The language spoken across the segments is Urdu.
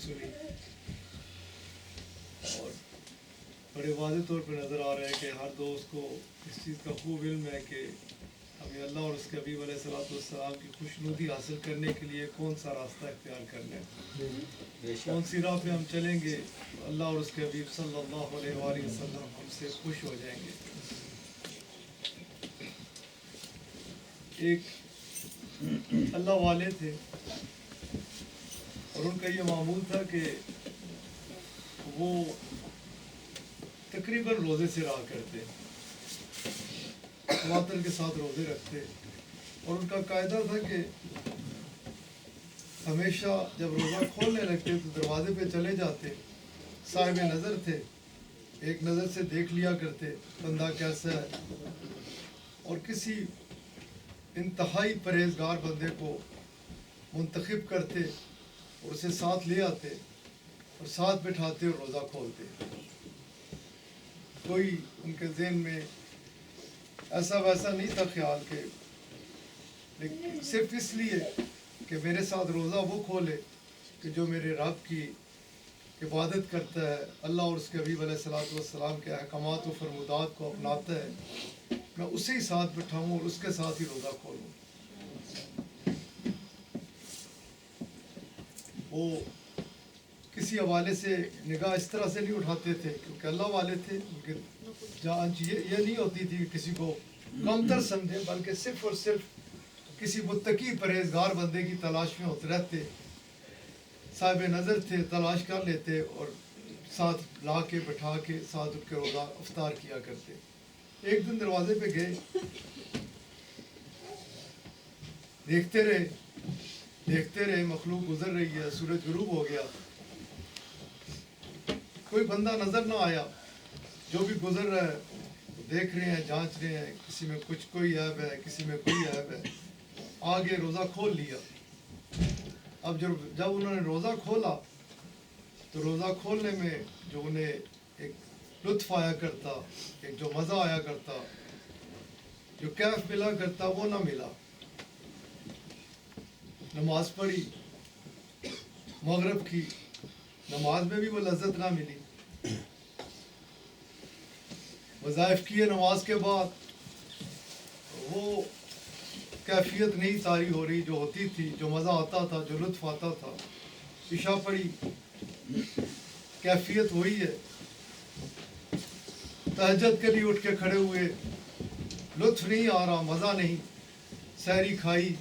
سنی اور بڑے واضح طور پہ نظر آ رہا ہے کہ ہر دوست کو اس چیز کا خوب علم ہے کہ ہمیں اللہ اور اس کے حبیب علیہ الصلوۃ والسلام کی خوشنودی حاصل کرنے کے لیے کون سا راستہ اختیار کرنا ہے، کون سی راہ پہ ہم چلیں گے اللہ اور اس کے حبیب صلی اللہ علیہ وآلہ وسلم ہم سے خوش ہو جائیں گے۔ ایک اللہ والے تھے اور ان کا یہ معمول تھا کہ وہ تقریباً روزے سے رہا کرتے، تواتر کے ساتھ روزے رکھتے، اور ان کا قاعدہ تھا کہ ہمیشہ جب روزہ کھولنے لگتے تو دروازے پہ چلے جاتے، صاحب نظر تھے، ایک نظر سے دیکھ لیا کرتے بندہ کیسا ہے، اور کسی انتہائی پرہیزگار بندے کو منتخب کرتے اور اسے ساتھ لے آتے اور ساتھ بٹھاتے اور روزہ کھولتے۔ کوئی ان کے ذہن میں ایسا ویسا نہیں تھا خیال کہ لیکن صرف اس لیے کہ میرے ساتھ روزہ وہ کھولے کہ جو میرے رب کی عبادت کرتا ہے، اللہ اور اس کے حبیب علیہ الصلوۃ والسلام کے احکامات و فرمودات کو اپناتا ہے، میں اسے ہی ساتھ بٹھاؤں اور اس کے ساتھ ہی روزہ کھولوں۔ وہ کسی حوالے سے نگاہ اس طرح سے نہیں اٹھاتے تھے کیونکہ اللہ والے تھے، جہاں یہ نہیں ہوتی تھی کہ کسی کو کمتر سمجھے، بلکہ صرف اور صرف کسی متقی پرہیزگار بندے کی تلاش میں ہوتے رہتے، صاحب نظر تھے، تلاش کر لیتے اور ساتھ لا کے بٹھا کے ساتھ اٹھ کے روزہ افطار کیا کرتے۔ ایک دن دروازے پہ گئے، دیکھتے رہے مخلوق گزر رہی ہے، سورج غروب ہو گیا، کوئی بندہ نظر نہ آیا، جو بھی گزر رہا ہے دیکھ رہے ہیں، جانچ رہے ہیں، کسی میں کوئی عیب ہے، کسی میں کوئی عیب ہے، آگے روزہ کھول لیا۔ اب جب انہوں نے روزہ کھولا تو روزہ کھولنے میں جو انہیں ایک لطف آیا کرتا، ایک جو مزہ آیا کرتا، جو کیف ملا کرتا، وہ نہ ملا۔ نماز پڑھی، مغرب کی نماز میں بھی وہ لذت نہ ملی، وظائف کیے نماز کے بعد وہ کیفیت نہیں طاری ہو رہی جو ہوتی تھی، جو مزہ آتا تھا، جو لطف آتا تھا۔ عشاء پڑھی، کیفیت وہی ہے، تہجد کے لیے اٹھ کے کھڑے ہوئے، لطف نہیں آ رہا، مزہ نہیں، سحری کھائی،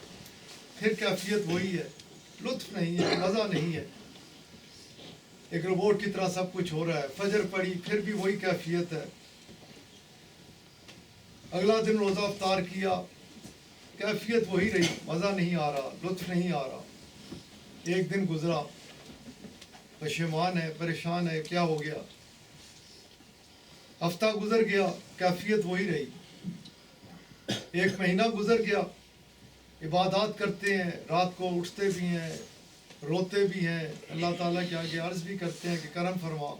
پھر کیفیت وہی ہے، لطف نہیں ہے، مزہ نہیں ہے، ایک روبوٹ کی طرح سب کچھ ہو رہا ہے۔ فجر پڑھی، پھر بھی وہی کیفیت ہے۔ اگلا دن روزہ افطار کیا، کیفیت وہی رہی، مزہ نہیں آ رہا، لطف نہیں آ رہا۔ ایک دن گزرا، پشیمان ہے، پریشان ہے، کیا ہو گیا؟ ہفتہ گزر گیا، کیفیت وہی رہی۔ ایک مہینہ گزر گیا، عبادات کرتے ہیں، رات کو اٹھتے بھی ہیں، روتے بھی ہیں، اللہ تعالیٰ کے آگے عرض بھی کرتے ہیں کہ کرم فرما،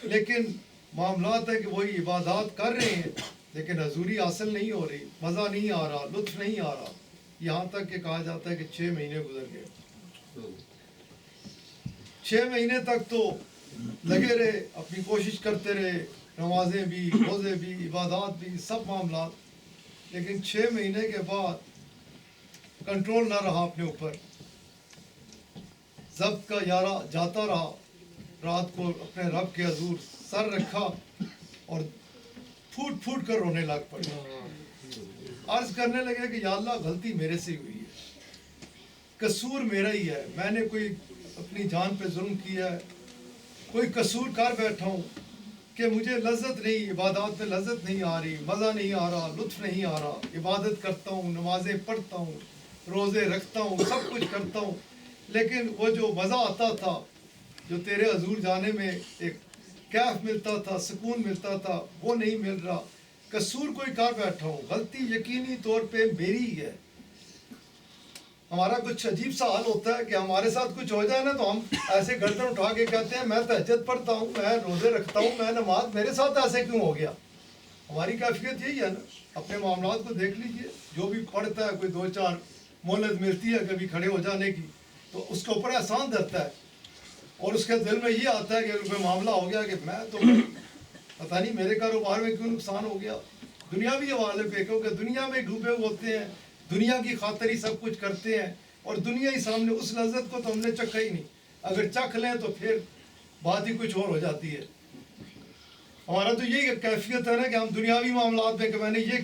لیکن معاملات ہے کہ وہی عبادات کر رہے ہیں لیکن حضوری حاصل نہیں ہو رہی، مزہ نہیں آ رہا، لطف نہیں آ رہا۔ یہاں تک کہ کہا جاتا ہے کہ 6 مہینے گزر گئے۔ 6 مہینے تک تو لگے رہے، اپنی کوشش کرتے رہے، نمازیں بھی، روزے بھی، عبادات بھی، سب معاملات، لیکن 6 مہینے کے بعد کنٹرول نہ رہا اپنے اوپر، ضبط کا یارہ جاتا رہا، رات کو اپنے رب کے حضور سر رکھا اور پھوٹ پھوٹ کر رونے لگ پڑے، عرض کرنے لگے کہ یا اللہ غلطی میرے سے ہوئی ہے، قصور میرا ہی ہے، میں نے کوئی اپنی جان پہ ظلم کیا ہے، کوئی قصور کر بیٹھا ہوں کہ مجھے لذت نہیں، عبادات میں لذت نہیں آ رہی، مزہ نہیں آ رہا، لطف نہیں آ رہا، عبادت کرتا ہوں، نمازیں پڑھتا ہوں، روزے رکھتا ہوں، سب کچھ کرتا ہوں، لیکن وہ جو مزہ آتا تھا، جو تیرے حضور جانے میں ایک کیف ملتا تھا، سکون ملتا تھا، وہ نہیں مل رہا، قصور کوئی کر بیٹھا ہوں، غلطی یقینی طور پہ میری ہی ہے۔ ہمارا کچھ عجیب سا حال ہوتا ہے کہ ہمارے ساتھ کچھ ہو جائے نا تو ہم ایسے گردن اٹھا کے کہتے ہیں میں تہجد پڑھتا ہوں، میں روزے رکھتا ہوں، میں نماز، میرے ساتھ ایسے کیوں ہو گیا؟ ہماری کیفیت یہی ہے نا۔ اپنے معاملات کو دیکھ لیجئے، جو بھی پڑھتا ہے، کوئی 2-4 مہلت ملتی ہے کبھی کھڑے ہو جانے کی، تو اس کے اوپر احسان دھرتا ہے اور اس کے دل میں یہ آتا ہے کہ کوئی معاملہ ہو گیا کہ میں تو پتہ نہیں میرے کاروبار میں کیوں نقصان ہو گیا، دنیاوی حوالے پہ، کیونکہ دنیا میں ڈوبے ہوتے ہیں، دنیا کی خاطر ہی سب کچھ کرتے ہیں، اور دنیا ہی سامنے، اس لذت کو تو ہم نے چکھا ہی نہیں، اگر چکھ لیں تو پھر بات ہی کچھ اور ہو جاتی ہے۔ ہمارا تو یہی کیفیت ہے نا کہ ہم دنیاوی معاملات میں کہ میں نے یہ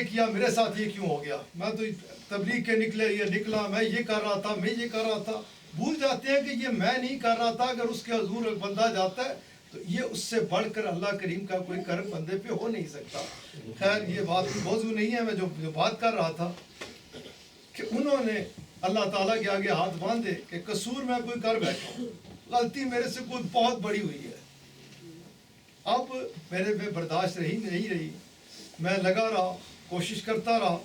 کیا، میرے ساتھ یہ کیوں ہو گیا، میں تو تبلیغ کے یہ نکلا، میں یہ کر رہا تھا، بھول جاتے ہیں کہ یہ میں نہیں کر رہا تھا، اگر اس کے حضور ایک بندہ جاتا ہے تو یہ اس سے بڑھ کر اللہ کریم کا کوئی کرم بندے پہ ہو نہیں سکتا۔ خیر یہ بات موضوع نہیں ہے، میں جو بات کر رہا تھا کہ انہوں نے اللہ تعالیٰ کے آگے ہاتھ باندھے کہ قصور میں کوئی کر بیٹھا ہوں، غلطی میرے سے کوئی بہت بڑی ہوئی ہے، اب میرے پہ برداشت نہیں رہی، میں لگا رہا، کوشش کرتا رہا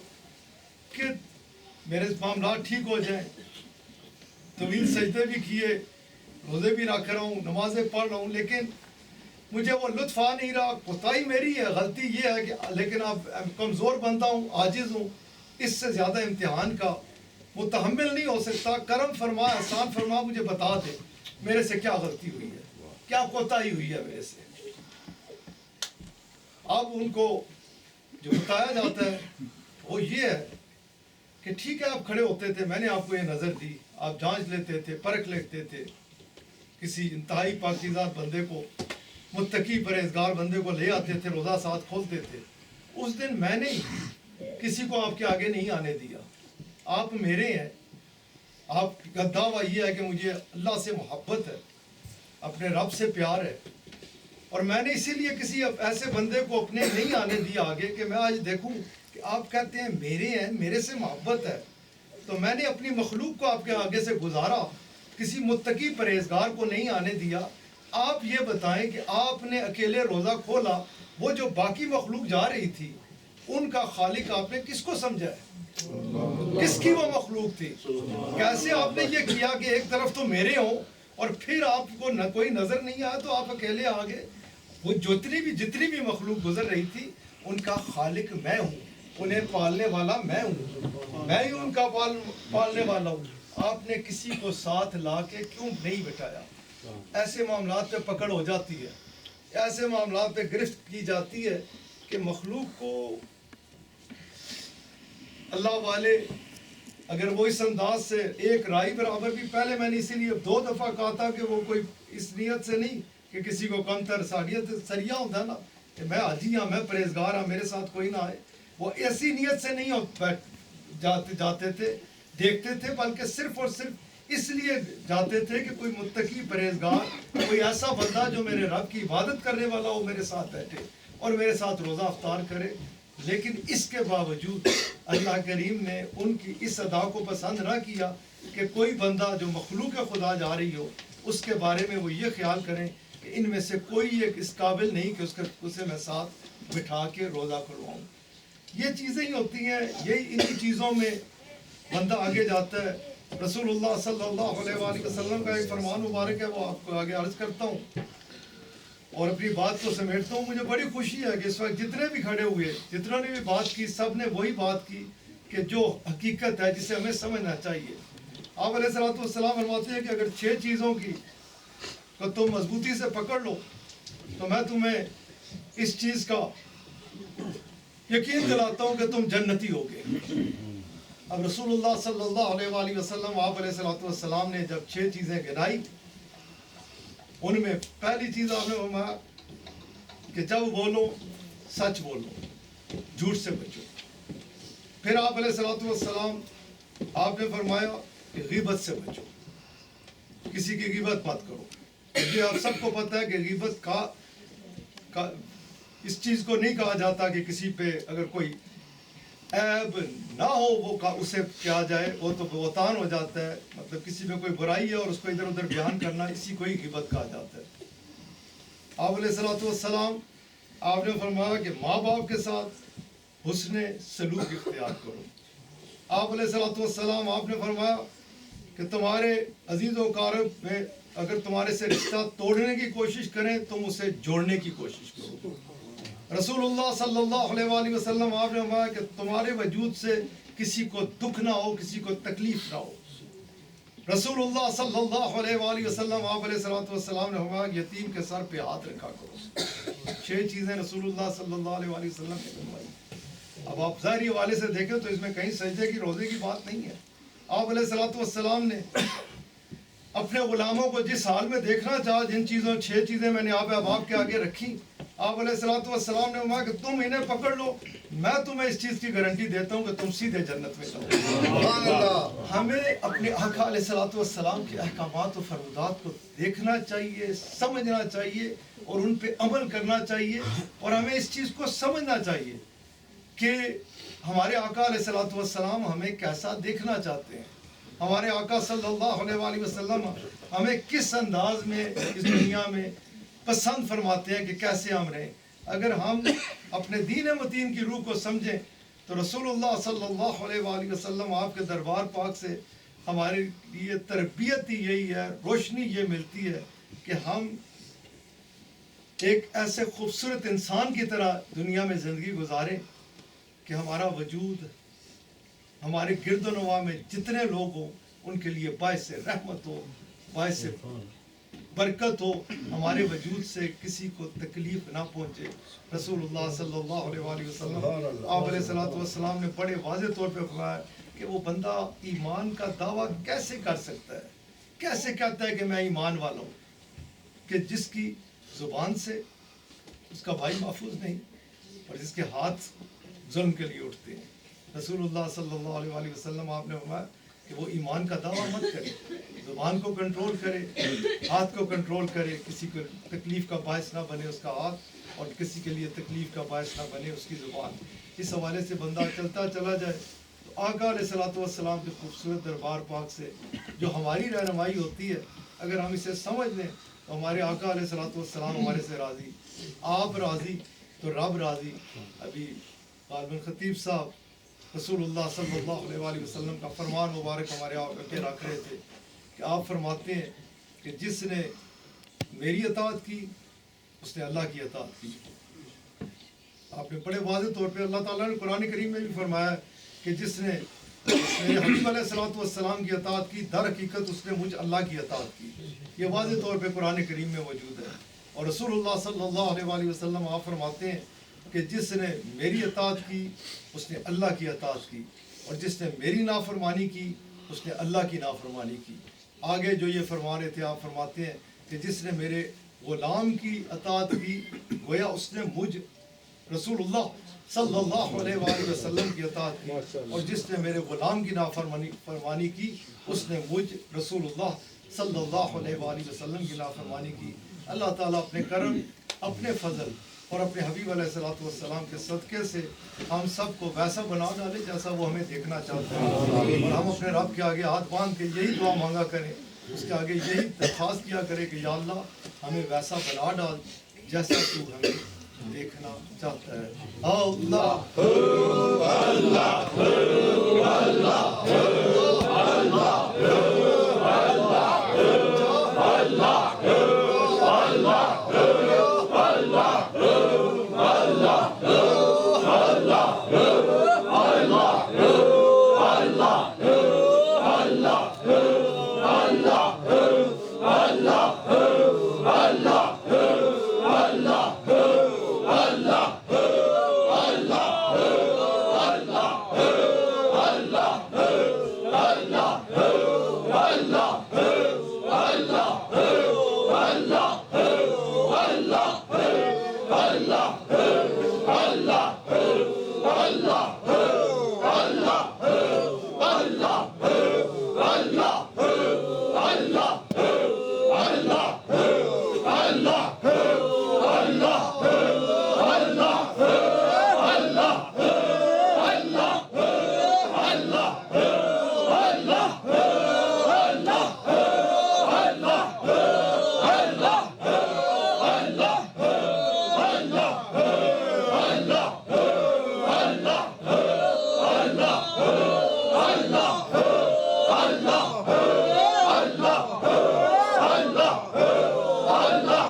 کہ میرے معاملات ٹھیک ہو جائیں، طویل سجدے بھی کیے، روزے بھی رکھ رہا ہوں، نمازیں پڑھ رہا ہوں، لیکن مجھے وہ لطف آ نہیں رہا۔ کوتاہی میری ہے، غلطی یہ ہے کہ لیکن اب کمزور بندہ ہوں، عاجز ہوں، اس سے زیادہ امتحان کا متحمل نہیں ہو سکتا، کرم فرما، احسان فرما، مجھے بتا دے میرے سے کیا غلطی ہوئی ہے، کیا کوتاہی ہوئی ہے میرے سے۔ اب ان کو جو بتایا جاتا ہے وہ یہ ہے کہ ٹھیک ہے، آپ کھڑے ہوتے تھے، میں نے آپ کو یہ نظر دی، آپ جانچ لیتے تھے، پرکھ لیتے تھے، کسی انتہائی پاکیزہ بندے کو، متقی پرہیزگار بندے کو لے آتے تھے، روزہ ساتھ کھولتے تھے۔ اس دن میں نے کسی کو آپ کے آگے نہیں آنے دیا، آپ میرے ہیں، آپ کا دعویٰ یہ ہے کہ مجھے اللہ سے محبت ہے، اپنے رب سے پیار ہے، اور میں نے اسی لیے کسی ایسے بندے کو اپنے نہیں آنے دیا آگے کہ میں آج دیکھوں کہ آپ کہتے ہیں میرے ہیں، میرے سے محبت ہے، تو میں نے اپنی مخلوق کو آپ کے آگے سے گزارا، کسی متقی پرہیزگار کو نہیں آنے دیا۔ آپ یہ بتائیں کہ آپ نے اکیلے روزہ کھولا، وہ جو باقی مخلوق جا رہی تھی ان کا خالق آپ نے کس کو سمجھا ہے؟ کس کی وہ مخلوق تھی؟ کیسے آپ نے یہ کیا کہ ایک طرف تو میرے ہوں اور پھر آپ کو کوئی نظر نہیں آیا تو آپ اکیلے آگے؟ وہ جتنی بھی مخلوق گزر رہی تھی ان کا خالق میں ہوں، انہیں پالنے والا میں ہوں، میں ہی ان کا پالنے والا ہوں۔ آپ نے کسی کو ساتھ لا کے کیوں نہیں بٹھایا؟ ایسے معاملات پہ پکڑ ہو جاتی ہے، ایسے معاملات پہ گرفت کی جاتی ہے کہ مخلوق کو اللہ والے اگر وہ اس انداز سے ایک رائی برابر بھی، پہلے میں نے اسی لیے 2 دفعہ کہا تھا کہ وہ کوئی اس نیت سے نہیں کہ کسی کو کم تر سریہ ہوتا ہے نا کہ میں حاجی ہاں، میں پرہیزگار ہاں، میرے ساتھ کوئی نہ آئے، وہ ایسی نیت سے نہیں جاتے تھے، دیکھتے تھے، بلکہ صرف اور صرف اس لیے جاتے تھے کہ کوئی متقی پرہیزگار، کوئی ایسا بندہ جو میرے رب کی عبادت کرنے والا ہو میرے ساتھ بیٹھے اور میرے ساتھ روزہ افطار کرے۔ لیکن اس کے باوجود اللہ کریم نے ان کی اس ادا کو پسند نہ کیا کہ کوئی بندہ جو مخلوق خدا جا رہی ہو اس کے بارے میں وہ یہ خیال کریں کہ ان میں سے کوئی ایک اس قابل نہیں کہ اسے میں ساتھ بٹھا کے روزہ کھلواؤں۔ یہ چیزیں ہی ہوتی ہیں، یہی انہی چیزوں میں بندہ آگے جاتا ہے۔ رسول اللہ صلی اللہ علیہ وآلہ وسلم کا ایک فرمان مبارک ہے، وہ آپ کو آگے عرض کرتا ہوں اور اپنی بات کو سمیٹتا ہوں۔ مجھے بڑی خوشی ہے کہ اس وقت جتنے بھی کھڑے ہوئے، جتنوں نے بھی بات کی، سب نے وہی بات کی کہ جو حقیقت ہے جسے ہمیں سمجھنا چاہیے۔ آپ علیہ السلام فرماتے ہیں کہ اگر 6 چیزوں کی کو تم مضبوطی سے پکڑ لو تو میں تمہیں اس چیز کا یقین دلاتا ہوں کہ تم جنتی ہوگے۔ اب رسول اللہ صلی اللہ علیہ وآلہ وسلم، آپ علیہ السلام نے جب 6 چیزیں گنائی، ان میں پہلی چیز آپ نے فرمایا کہ جب بولو سچ بولو، جھوٹ سے بچو۔ پھر آپ علیہ السلام آپ نے فرمایا کہ غیبت سے بچو، کسی کی غیبت مت کرو، کیونکہ آپ سب کو پتہ ہے کہ غیبت کا اس چیز کو نہیں کہا جاتا کہ کسی پہ اگر کوئی عیب نہ ہو وہ اسے کیا جائے، وہ تو بہتان ہو جاتا ہے، مطلب کسی میں کوئی برائی ہے اور اس کو ادھر ادھر بیان کرنا، اسی کو ہی غیبت کہا جاتا ہے۔ آپ علیہ السلام آپ نے فرمایا کہ ماں باپ کے ساتھ حسن سلوک اختیار کرو۔ آپ علیہ السلام آپ نے فرمایا کہ تمہارے عزیز و اقارب میں اگر تمہارے سے رشتہ توڑنے کی کوشش کریں تم اسے جوڑنے کی کوشش کرو۔ رسول اللہ صلی اللہ علیہ وآلہ وسلم آپ نے فرمایا کہ تمہارے وجود سے کسی کو دکھ نہ ہو، کسی کو تکلیف نہ ہو۔ رسول اللہ صلی اللہ علیہ وآلہ وسلم آپ علیہ السلام نے فرمایا یتیم کے سر پہ ہاتھ رکھا کرو. 6 چیزیں رسول اللہ صلی اللہ علیہ وآلہ وسلم نے فرمائی. اب آپ ظاہری حوالے سے دیکھیں تو اس میں کہیں سجدے کی روزے کی بات نہیں ہے. آپ علیہ السلام نے اپنے غلاموں کو جس حال میں دیکھنا چاہا, جن چیزوں 6 چیزیں میں نے آپ احباب کے آگے رکھی, آپ علیہ السلام نے فرمایا کہ تم انہیں پکڑ لو, میں تمہیں اس چیز کی گارنٹی دیتا ہوں کہ تم سیدھے جنت میں جاؤ. ہمیں اپنے آقا علیہ السلام کے احکامات و فرمودات کو دیکھنا چاہیے, سمجھنا چاہیے اور ان پہ عمل کرنا چاہیے. اور ہمیں اس چیز کو سمجھنا چاہیے کہ ہمارے آقا علیہ السلام ہمیں کیسا دیکھنا چاہتے ہیں. ہمارے آقا صلی اللہ علیہ وآلہ وسلم ہمیں کس انداز میں اس دنیا میں پسند فرماتے ہیں کہ کیسے ہم رہیں. اگر ہم اپنے دین متین کی روح کو سمجھیں تو رسول اللہ صلی اللہ علیہ وآلہ وسلم آپ کے دربار پاک سے ہمارے لیے تربیت ہی یہی ہے, روشنی یہ ملتی ہے کہ ہم ایک ایسے خوبصورت انسان کی طرح دنیا میں زندگی گزاریں کہ ہمارا وجود ہمارے گرد و نواح میں جتنے لوگ ہوں ان کے لیے باعث رحمت ہو, باعث برکت ہو, ہمارے وجود سے کسی کو تکلیف نہ پہنچے. رسول اللہ صلی اللہ علیہ وآلہ وسلم آپ علیہ السلام نے بڑے واضح طور پہ فرمایا کہ وہ بندہ ایمان کا دعویٰ کیسے کر سکتا ہے, کیسے کہتا ہے کہ میں ایمان والا ہوں, کہ جس کی زبان سے اس کا بھائی محفوظ نہیں اور جس کے ہاتھ ظلم کے لیے اٹھتے ہیں. رسول اللہ صلی اللہ علیہ وآلہ وسلم آپ نے فرمایا کہ وہ ایمان کا دعویٰ مت کرے, زبان کو کنٹرول کرے, ہاتھ کو کنٹرول کرے, کسی کو تکلیف کا باعث نہ بنے اس کا ہاتھ اور کسی کے لیے تکلیف کا باعث نہ بنے اس کی زبان. اس حوالے سے بندہ چلتا چلا جائے تو آقا علیہ السلام کے خوبصورت دربار پاک سے جو ہماری رہنمائی ہوتی ہے, اگر ہم اسے سمجھ لیں تو ہمارے آقا علیہ السلام ہمارے سے راضی, آپ راضی تو رب راضی. ابھی غالباً خطیب صاحب رسول اللہ صلی اللہ علیہ وآلہ وسلم کا فرمان مبارک ہمارے آگے رکھ رہے تھے کہ آپ فرماتے ہیں کہ جس نے میری اطاعت کی اس نے اللہ کی اطاعت کی. آپ نے بڑے واضح طور پہ اللہ تعالیٰ نے قرآن کریم میں بھی فرمایا کہ جس نے میرے حبیب علیہ السلام کی اطاعت کی در حقیقت اس نے مجھ اللہ کی اطاعت کی. یہ واضح طور پہ قرآن کریم میں موجود ہے. اور رسول اللہ صلی اللہ علیہ وآلہ وسلم آپ فرماتے ہیں کہ جس نے میری اطاعت کی اس نے اللہ کی اطاعت کی, اور جس نے میری نافرمانی کی اس نے اللہ کی نافرمانی کی. آگے جو یہ فرما رہے تھے آپ فرماتے ہیں کہ جس نے میرے غلام کی اطاعت کی گویا اس نے مجھ رسول اللہ صلی اللہ علیہ وآلہ وسلم کی اطاعت کی, اور جس نے میرے غلام کی نافرمانی کی اس نے مجھ رسول اللہ صلی اللہ علیہ وآلہ وسلم کی نافرمانی کی. اللہ تعالیٰ اپنے کرم, اپنے فضل اور اپنے حبیب علیہ السلام کے صدقے سے ہم سب کو ویسا بنا ڈالے جیسا وہ ہمیں دیکھنا چاہتے ہیں, اور ہم اپنے رب کے آگے ہاتھ باندھ کے یہی دعا مانگا کریں, اس کے آگے یہی درخواست کیا کرے کہ یا اللہ ہمیں ویسا بنا ڈال جیسا تو ہمیں دیکھنا چاہتا ہے. اللہ